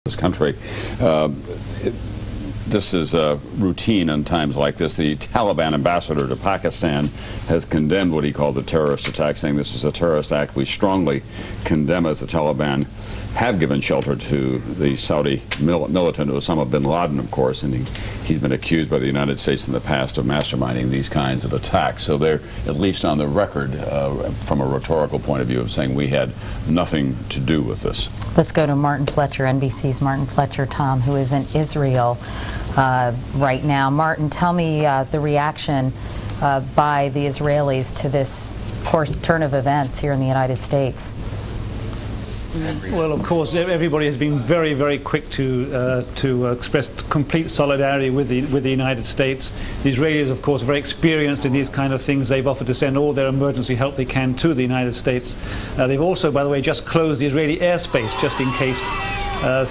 this country. This is routine in times like this. The Taliban ambassador to Pakistan has condemned what he called the terrorist attack, saying this is a terrorist act. We strongly condemn as the Taliban have given shelter to the Saudi militant Osama bin Laden, of course, and he's been accused by the United States in the past of masterminding these kinds of attacks. So they're at least on the record from a rhetorical point of view of saying we had nothing to do with this. Let's go to Martin Fletcher, NBC's Martin Fletcher, Tom, who is in Israel right now. Martin, tell me the reaction by the Israelis to this turn of events here in the United States. Well, of course, everybody has been very, very quick to express complete solidarity with the United States. The Israelis, of course, are very experienced in these kind of things. They've offered to send all their emergency help they can to the United States. They've also, by the way, just closed the Israeli airspace just in case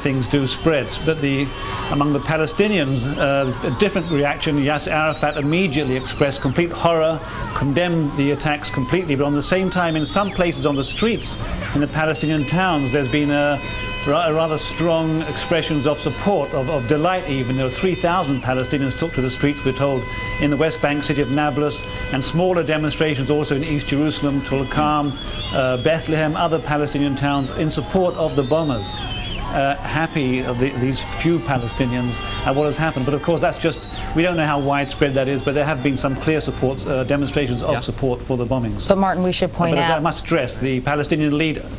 things do spread. But among the Palestinians, there's a different reaction. Yasser Arafat immediately expressed complete horror, condemned the attacks completely, but on the same time, in some places on the streets in the Palestinian towns, there's been rather strong expressions of support, of delight even. There were 3,000 Palestinians took to the streets, we're told, in the West Bank city of Nablus, and smaller demonstrations also in East Jerusalem, Tulkarm, Bethlehem, other Palestinian towns in support of the bombers. Happy of these few Palestinians at what has happened. But of course that's just, we don't know how widespread that is, but there have been some clear support, demonstrations of support for the bombings. But Martin, we should point out, I must stress, the Palestinian leader,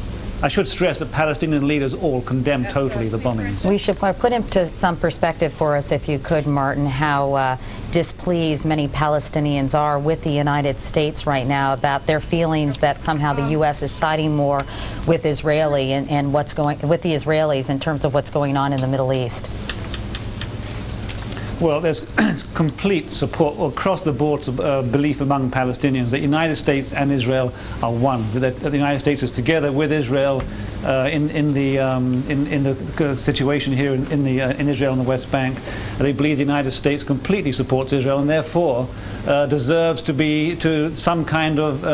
I should stress that Palestinian leaders all condemn totally the bombings. We should put into some perspective for us, if you could, Martin, how displeased many Palestinians are with the United States right now about their feelings that somehow the U.S. is siding more with the Israelis in terms of what's going on in the Middle East. Well, there's complete support across the board, belief among Palestinians that the United States and Israel are one. That the United States is together with Israel in the situation here in Israel and the West Bank. They believe the United States completely supports Israel and therefore deserves to some kind of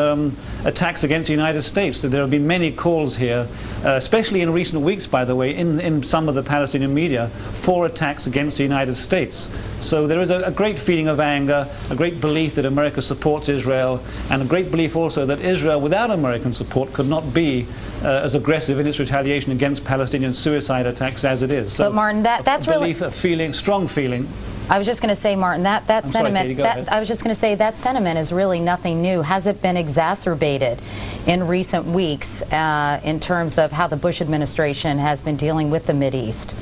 attacks against the United States. So there have been many calls here, especially in recent weeks, by the way, in some of the Palestinian media, for attacks against the United States. So there is a great feeling of anger, a great belief that America supports Israel, and a great belief also that Israel, without American support, could not be as aggressive in its retaliation against Palestinian suicide attacks as it is. So but Martin, that's really a feeling, strong feeling. I was just going to say, Martin, that sentiment. Sorry, I was just going to say that sentiment is really nothing new. Has it been exacerbated in recent weeks in terms of how the Bush administration has been dealing with the Mideast?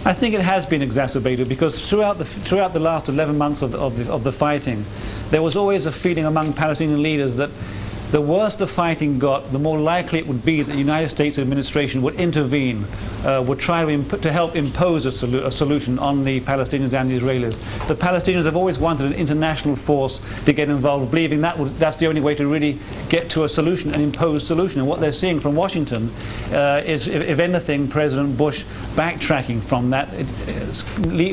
I think it has been exacerbated because throughout the last 11 months of the fighting, there was always a feeling among Palestinian leaders that the worse the fighting got, the more likely it would be that the United States administration would intervene, would try to help impose a solution on the Palestinians and the Israelis. The Palestinians have always wanted an international force to get involved, believing that's the only way to really get to a solution, an imposed solution. And what they're seeing from Washington is, if anything, President Bush backtracking from that,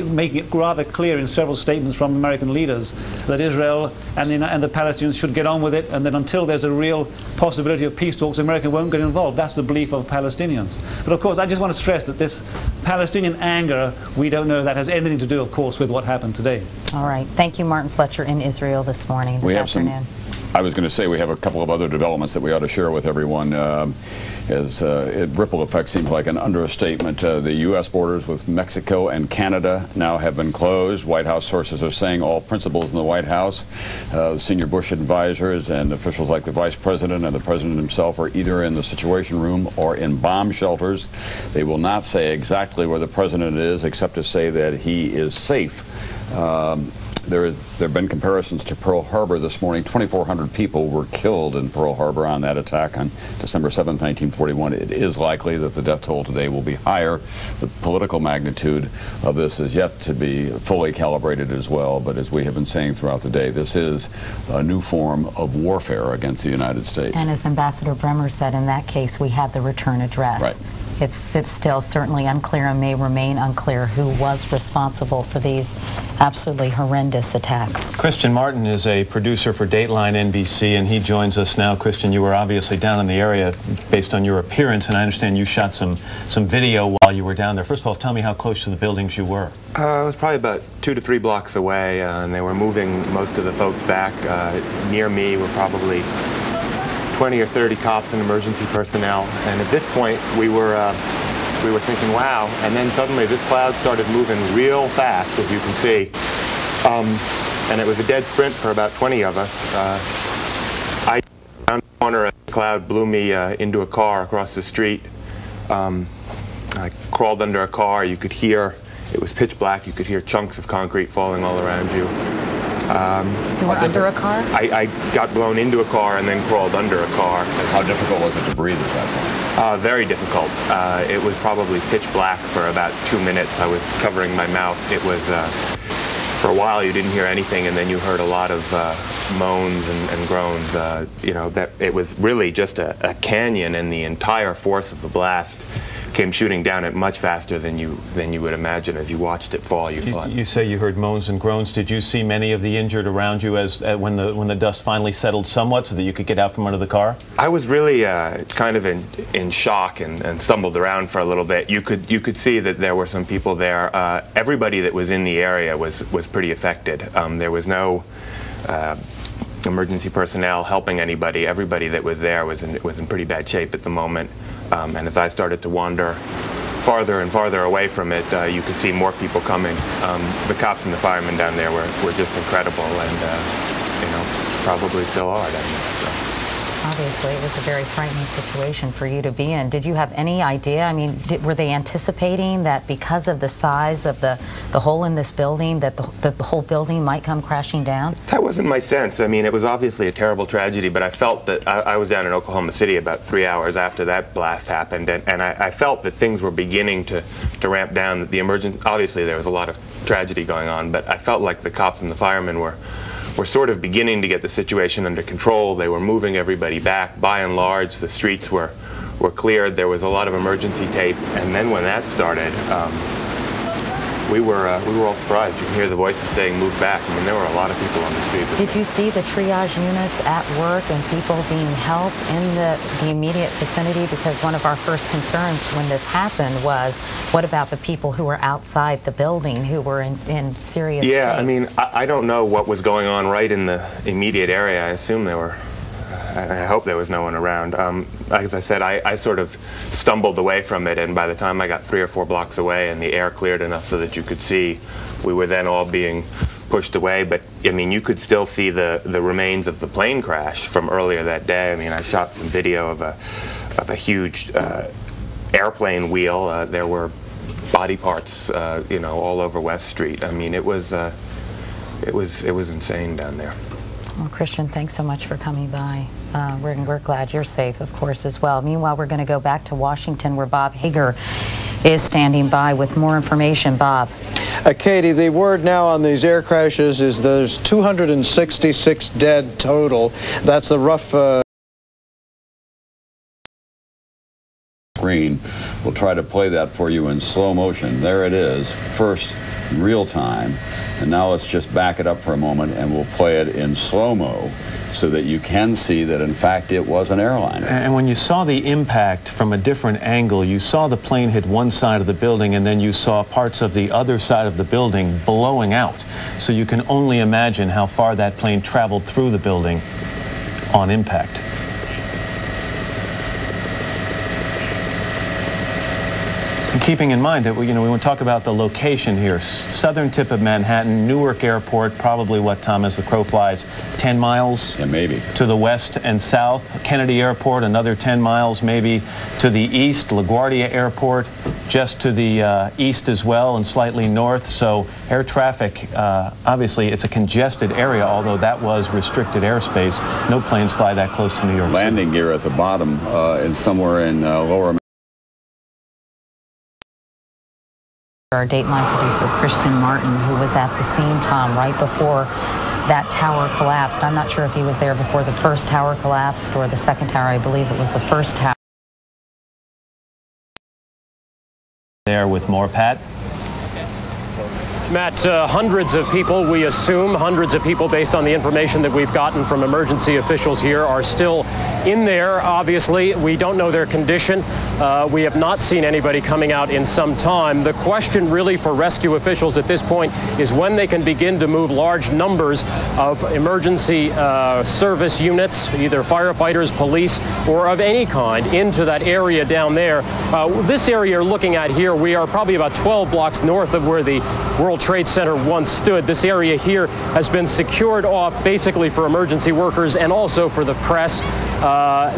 making it rather clear in several statements from American leaders that Israel and the Palestinians should get on with it, and that until there's a real possibility of peace talks, America won't get involved. That's the belief of Palestinians. But of course, I just want to stress that this Palestinian anger, we don't know that has anything to do, of course, with what happened today. All right. Thank you, Martin Fletcher, in Israel this morning, this afternoon. I was going to say we have a couple of other developments that we ought to share with everyone. Ripple effect seems like an understatement. The U.S. borders with Mexico and Canada now have been closed. White House sources are saying all principals in the White House, senior Bush advisors and officials like the Vice President and the President himself are either in the Situation Room or in bomb shelters. They will not say exactly where the President is except to say that he is safe. There have been comparisons to Pearl Harbor this morning. 2,400 people were killed in Pearl Harbor on that attack on December 7, 1941. It is likely that the death toll today will be higher. The political magnitude of this is yet to be fully calibrated as well, but as we have been saying throughout the day, this is a new form of warfare against the United States. And as Ambassador Bremer said, in that case, we had the return address. Right. it's still certainly unclear and may remain unclear who was responsible for these absolutely horrendous attacks. Christian Martin is a producer for Dateline NBC, and he joins us now. Christian, you were obviously down in the area based on your appearance, and I understand you shot some video while you were down there. First of all, tell me how close to the buildings you were. I was probably about 2 to 3 blocks away, and they were moving most of the folks back. Near me were probably 20 or 30 cops and emergency personnel, and at this point we were thinking, wow, and then suddenly this cloud started moving real fast, as you can see, and it was a dead sprint for about 20 of us. I around the corner as the cloud blew me into a car across the street. I crawled under a car. You could hear, it was pitch black, you could hear chunks of concrete falling all around you. You were under a car? I got blown into a car and then crawled under a car. How difficult was it to breathe at that point? Very difficult. It was probably pitch black for about 2 minutes. I was covering my mouth. It was, for a while you didn't hear anything, and then you heard a lot of moans and groans. You know, that it was really just a canyon, and the entire force of the blast came shooting down it much faster than you would imagine. As you watched it fall, you thought. You say you heard moans and groans. Did you see many of the injured around you as when the dust finally settled somewhat, so that you could get out from under the car? I was really kind of in shock and stumbled around for a little bit. You could see that there were some people there. Everybody that was in the area was pretty affected. There was no emergency personnel helping anybody. Everybody that was there was in pretty bad shape at the moment. And as I started to wander farther and farther away from it, you could see more people coming. The cops and the firemen down there were just incredible, and you know, probably still are down there. So. Obviously, it was a very frightening situation for you to be in. Did you have any idea? I mean, were they anticipating that because of the size of the hole in this building, that the whole building might come crashing down? That wasn't my sense. I mean, it was obviously a terrible tragedy, but I felt that I was down in Oklahoma City about 3 hours after that blast happened, and I felt that things were beginning to ramp down. The emergency, obviously there was a lot of tragedy going on, but I felt like the cops and the firemen were sort of beginning to get the situation under control. They were moving everybody back. By and large, the streets were cleared. There was a lot of emergency tape, and then when that started, we were all surprised. You can hear the voices saying, "Move back." I mean, there were a lot of people on the street. Did you see the triage units at work and people being helped in the immediate vicinity? Because one of our first concerns when this happened was, what about the people who were outside the building who were in serious pain? Yeah, I mean, I don't know what was going on right in the immediate area. I assume there were. I hope there was no one around. As I said, I sort of stumbled away from it, and by the time I got 3 or 4 blocks away and the air cleared enough so that you could see, we were then all being pushed away. But I mean, you could still see the remains of the plane crash from earlier that day. I mean, I shot some video of a huge airplane wheel. There were body parts, you know, all over West Street. I mean, it was insane down there. Well, Christian, thanks so much for coming by. We're glad you're safe, of course, as well. Meanwhile, we're going to go back to Washington, where Bob Hager is standing by with more information. Bob. Katie, the word now on these air crashes is there's 266 dead total. That's a rough... Screen. We'll try to play that for you in slow motion. There it is, first in real time, and now let's just back it up for a moment and we'll play it in slow-mo so that you can see that in fact it was an airliner. And when you saw the impact from a different angle, you saw the plane hit one side of the building and then you saw parts of the other side of the building blowing out. So you can only imagine how far that plane traveled through the building on impact. And keeping in mind that we want to talk about the location here. Southern tip of Manhattan, Newark Airport, probably what, Tom, as the crow flies, 10 miles? Yeah, maybe. To the west and south. Kennedy Airport, another 10 miles maybe. To the east, LaGuardia Airport, just to the east as well and slightly north. So air traffic, obviously it's a congested area, although that was restricted airspace. No planes fly that close to New York City. Landing gear at the bottom is somewhere in lower Our Dateline producer, Christian Martin, who was at the scene, Tom, right before that tower collapsed. I'm not sure if he was there before the first tower collapsed or the second tower. I believe it was the first tower. there with more. Pat? Matt, hundreds of people, we assume, hundreds of people based on the information that we've gotten from emergency officials here are still in there. Obviously, we don't know their condition. We have not seen anybody coming out in some time. The question really for rescue officials at this point is when they can begin to move large numbers of emergency service units, either firefighters, police, or of any kind, into that area down there. This area you're looking at here, we are probably about 12 blocks north of where the World Trade Center once stood. This area here has been secured off basically for emergency workers and also for the press.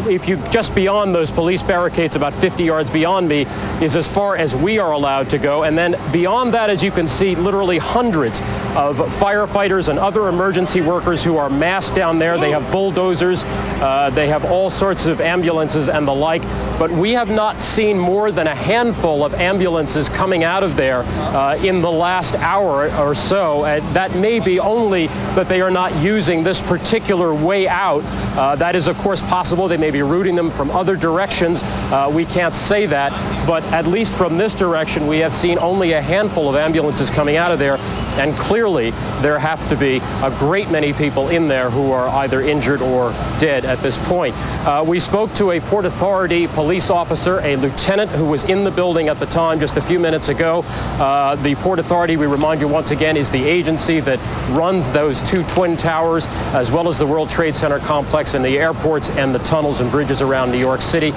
If you just beyond those police barricades, about 50 yards beyond me, is as far as we are allowed to go. And then beyond that, as you can see, literally hundreds of firefighters and other emergency workers who are massed down there. They have bulldozers, they have all sorts of ambulances and the like. But we have not seen more than a handful of ambulances coming out of there in the last hour or so. That may be only that they are not using this particular way out. That is, of course, possible. They may be routing them from other directions. We can't say that. But at least from this direction, we have seen only a handful of ambulances coming out of there. And clearly, there have to be a great many people in there who are either injured or dead at this point. We spoke to a Port Authority police officer, a lieutenant who was in the building at the time just a few minutes ago. The Port Authority, we remind you once again, is the agency that runs those two twin towers, as well as the World Trade Center complex and the airports and the tunnels and bridges around New York City.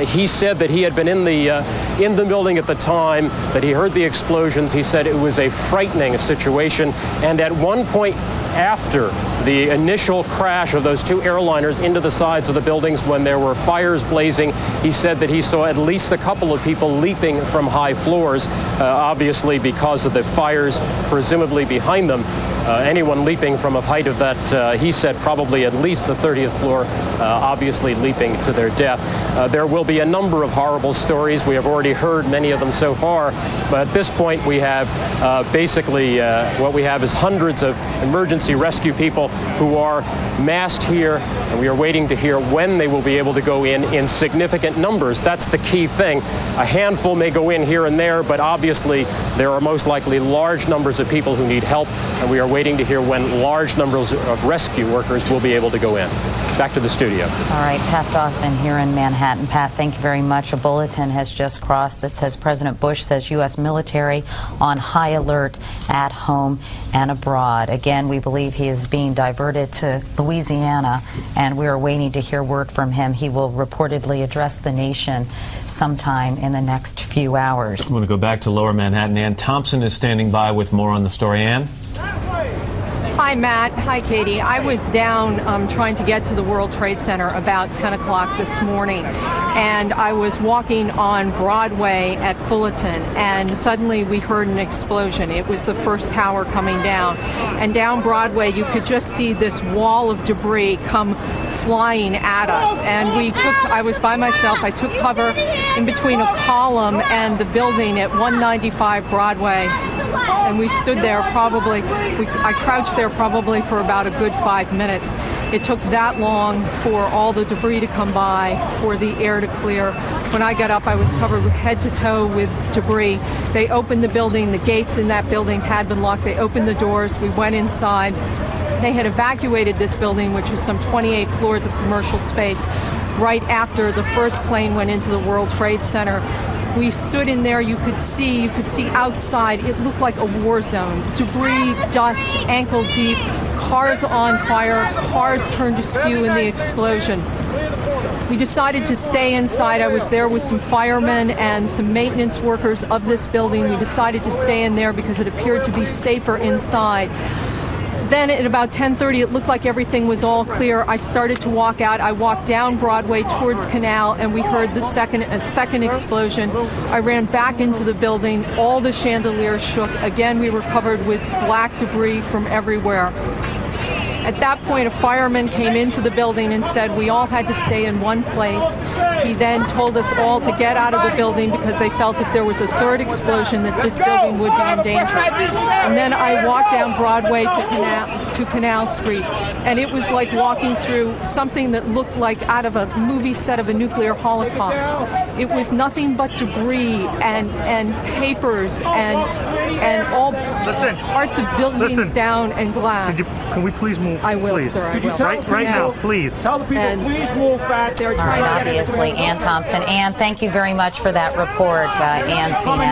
He said that he had been in the building at the time, that he heard the explosions. He said it was a frightening situation. And at one point after the initial crash of those two airliners into the sides of the buildings, when there were fires blazing, he said that he saw at least a couple of people leaping from high floors, obviously because of the fires presumably behind them. Anyone leaping from a height of that, he said probably at least the 30th floor, obviously leaping to their death. There will be a number of horrible stories. We have already heard many of them so far, but at this point we have basically what we have is hundreds of emergency rescue people who are massed here, and we are waiting to hear when they will be able to go in significant numbers. That's the key thing. A handful may go in here and there, but obviously there are most likely large numbers of people who need help, and we are waiting to hear when large numbers of rescue workers will be able to go in. Back to the studio. All right, Pat Dawson here in Manhattan. Pat, thank you very much. A bulletin has just crossed that says President Bush says U.S. military on high alert at home and abroad. Again, we believe he is being diverted to Louisiana, and we are waiting to hear word from him. He will reportedly address the nation sometime in the next few hours. I'm going to go back to Lower Manhattan. Ann Thompson is standing by with more on the story. Ann? Hi, Matt. Hi, Katie. I was down trying to get to the World Trade Center about 10 o'clock this morning, and I was walking on Broadway at Fullerton, and suddenly we heard an explosion. It was the first tower coming down, and down Broadway you could just see this wall of debris come flying at us, and I was by myself. I took cover in between a column and the building at 195 Broadway, and we stood there I crouched there probably for about a good 5 minutes. It took that long for all the debris to come by, for the air to clear. When I got up, I was covered head to toe with debris. They opened the building. The gates in that building had been locked. They opened the doors. We went inside. They had evacuated this building, which was some 28 floors of commercial space, right after the first plane went into the World Trade Center. We stood in there. You could see outside. It looked like a war zone. Debris, dust, ankle deep, cars on fire, cars turned askew in the explosion. We decided to stay inside. I was there with some firemen and some maintenance workers of this building. We decided to stay in there because it appeared to be safer inside. Then at about 10:30, it looked like everything was all clear. I started to walk out. I walked down Broadway towards Canal, and we heard a second explosion. I ran back into the building. All the chandeliers shook. Again, we were covered with black debris from everywhere. At that point, a fireman came into the building and said we all had to stay in one place. He then told us all to get out of the building because they felt if there was a third explosion that this building would be in danger. And then I walked down Broadway to Canal Street, and it was like walking through something that looked like out of a movie set of a nuclear holocaust. It was nothing but debris and papers and all parts of buildings down and glass. Can we please move? I will, please. sir. I will. Right now, please. Tell the people, please move back. All right, obviously, Ann Thompson. Ann, thank you very much for that report. Ann's being asked.